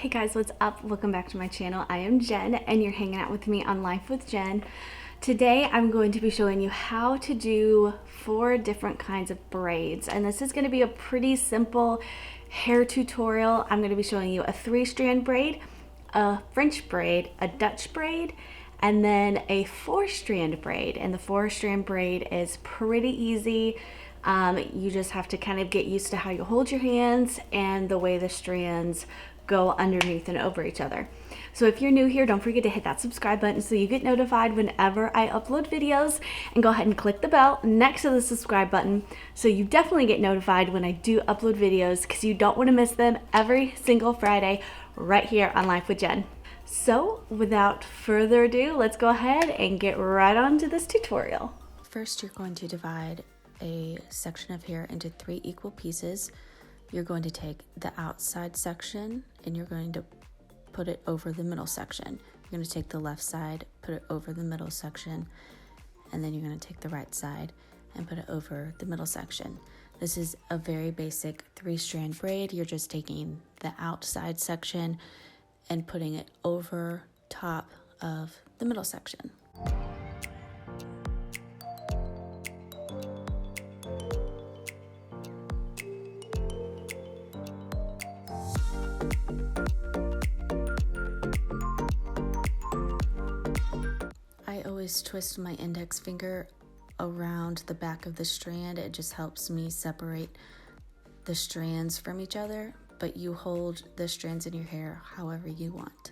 Hey guys, what's up? Welcome back to my channel. I am Jen and you're hanging out with me on Life with Jen. Today I'm going to be showing you how to do 4 different kinds of braids, and this is going to be a pretty simple hair tutorial. I'm going to be showing you a 3-strand braid, a French braid, a Dutch braid, and then a 4-strand braid. And the 4-strand braid is pretty easy. You just have to kind of get used to how you hold your hands and the way the strands go underneath and over each other. So if you're new here, don't forget to hit that subscribe button so you get notified whenever I upload videos, and go ahead and click the bell next to the subscribe button so you definitely get notified when I do upload videos, because you don't want to miss them every single Friday right here on Life with Jen. So without further ado, let's go ahead and get right on to this tutorial. First, you're going to divide a section of hair into 3 equal pieces. You're going to take the outside section and you're going to put it over the middle section. You're going to take the left side, put it over the middle section, and then you're going to take the right side and put it over the middle section. This is a very basic 3-strand braid. You're just taking the outside section and putting it over top of the middle section. I always twist my index finger around the back of the strand. It just helps me separate the strands from each other, but you hold the strands in your hair however you want.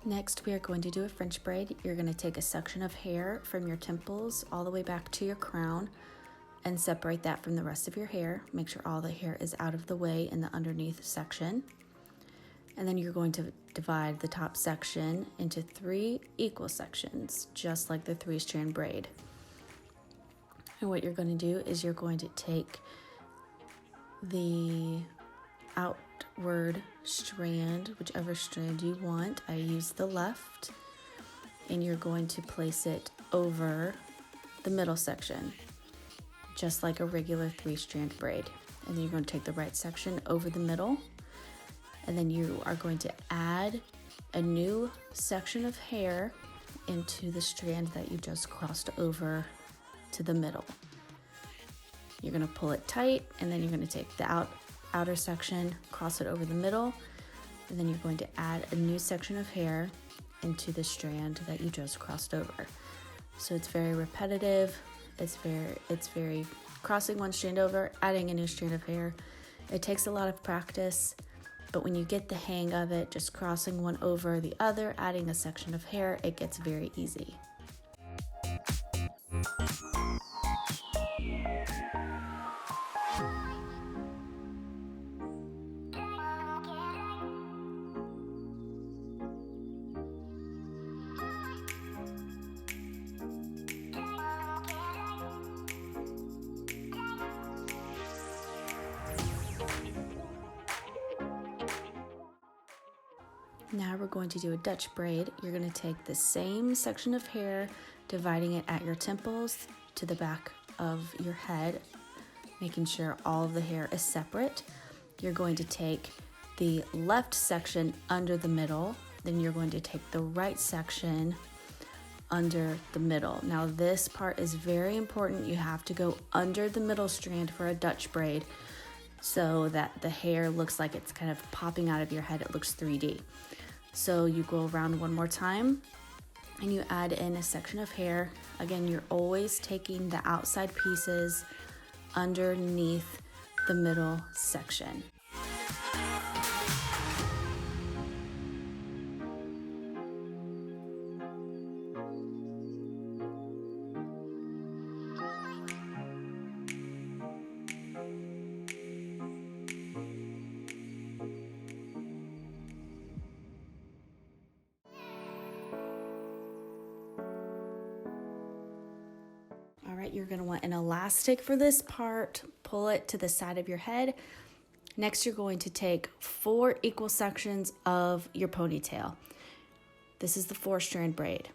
Next, we are going to do a French braid. You're going to take a section of hair from your temples all the way back to your crown and separate that from the rest of your hair. Make sure all the hair is out of the way in the underneath section. And then you're going to divide the top section into 3 equal sections, just like the 3-strand braid. And what you're going to do is you're going to take the outward strand, whichever strand you want. I use the left, and you're going to place it over the middle section, just like a regular 3-strand braid. And then you're going to take the right section over the middle, and then you are going to add a new section of hair into the strand that you just crossed over to the middle. You're going to pull it tight, and then you're going to take the outer section, cross it over the middle, and then you're going to add a new section of hair into the strand that you just crossed over. So it's very repetitive. It's very crossing one strand over, adding a new strand of hair. It takes a lot of practice, but when you get the hang of it, just crossing one over the other, adding a section of hair, it gets very easy. Now we're going to do a Dutch braid. You're going to take the same section of hair, dividing it at your temples to the back of your head, making sure all of the hair is separate. You're going to take the left section under the middle, then you're going to take the right section under the middle. Now this part is very important. You have to go under the middle strand for a Dutch braid so that the hair looks like it's kind of popping out of your head. It looks 3D. So you go around one more time and you add in a section of hair. Again, you're always taking the outside pieces underneath the middle section. you're going to want an elastic for this part. Pull it to the side of your head. Next, you're going to take 4 equal sections of your ponytail. This is the 4-strand braid.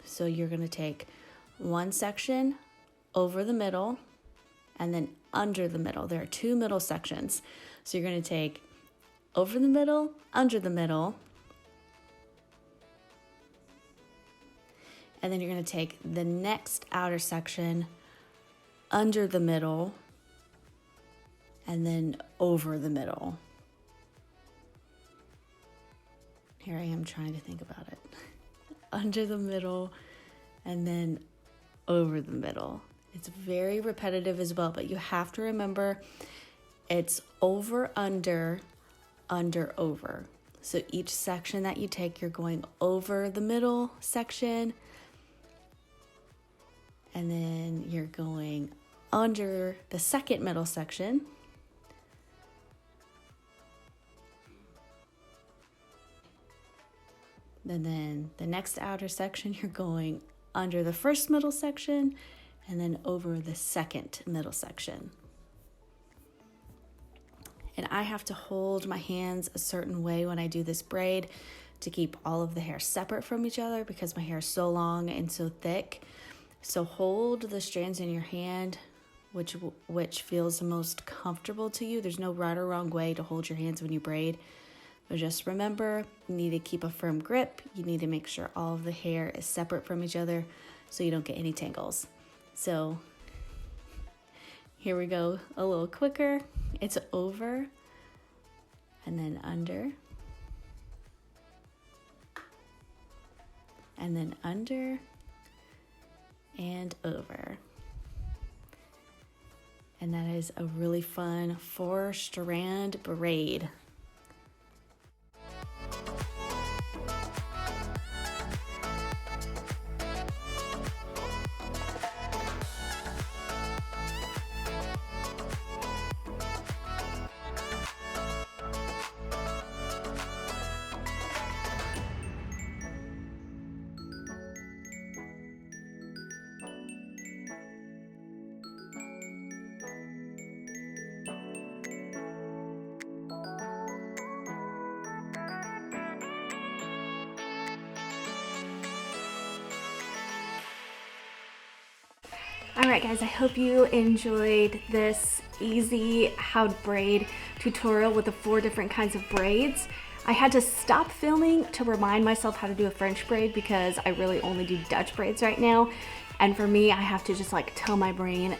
So you're going to take 1 section over the middle and then under the middle. There are 2 middle sections. So you're going to take over the middle, under the middle, and then you're going to take the next outer section under the middle and then over the middle. Here I am trying to think about it. Under the middle and then over the middle. It's very repetitive as well, but you have to remember it's over, under, over. So each section that you take, you're going over the middle section, and then you're going under the second middle section, and then the next outer section, you're going under the first middle section, and then over the second middle section. And I have to hold my hands a certain way when I do this braid to keep all of the hair separate from each other because my hair is so long and so thick. So hold the strands in your hand, which feels the most comfortable to you. There's no right or wrong way to hold your hands when you braid. But just remember, you need to keep a firm grip. You need to make sure all of the hair is separate from each other so you don't get any tangles. So here we go a little quicker. It's over and then under and then under and over. And that is a really fun 4-strand braid. Alright guys, I hope you enjoyed this easy how to braid tutorial with the 4 different kinds of braids. I had to stop filming to remind myself how to do a French braid because I really only do Dutch braids right now. And for me, I have to just like tell my brain,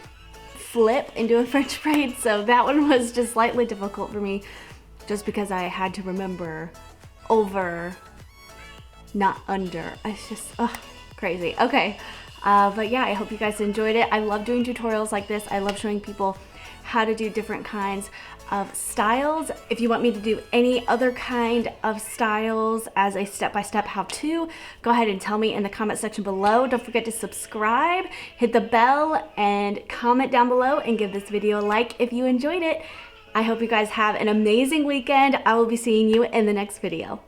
flip and do a French braid. So that one was just slightly difficult for me just because I had to remember over, not under. It's just, crazy. Okay. But yeah, I hope you guys enjoyed it. I love doing tutorials like this. I love showing people how to do different kinds of styles. If you want me to do any other kind of styles as a step-by-step how-to, go ahead and tell me in the comment section below. Don't forget to subscribe, hit the bell, and comment down below and give this video a like if you enjoyed it. I hope you guys have an amazing weekend. I will be seeing you in the next video.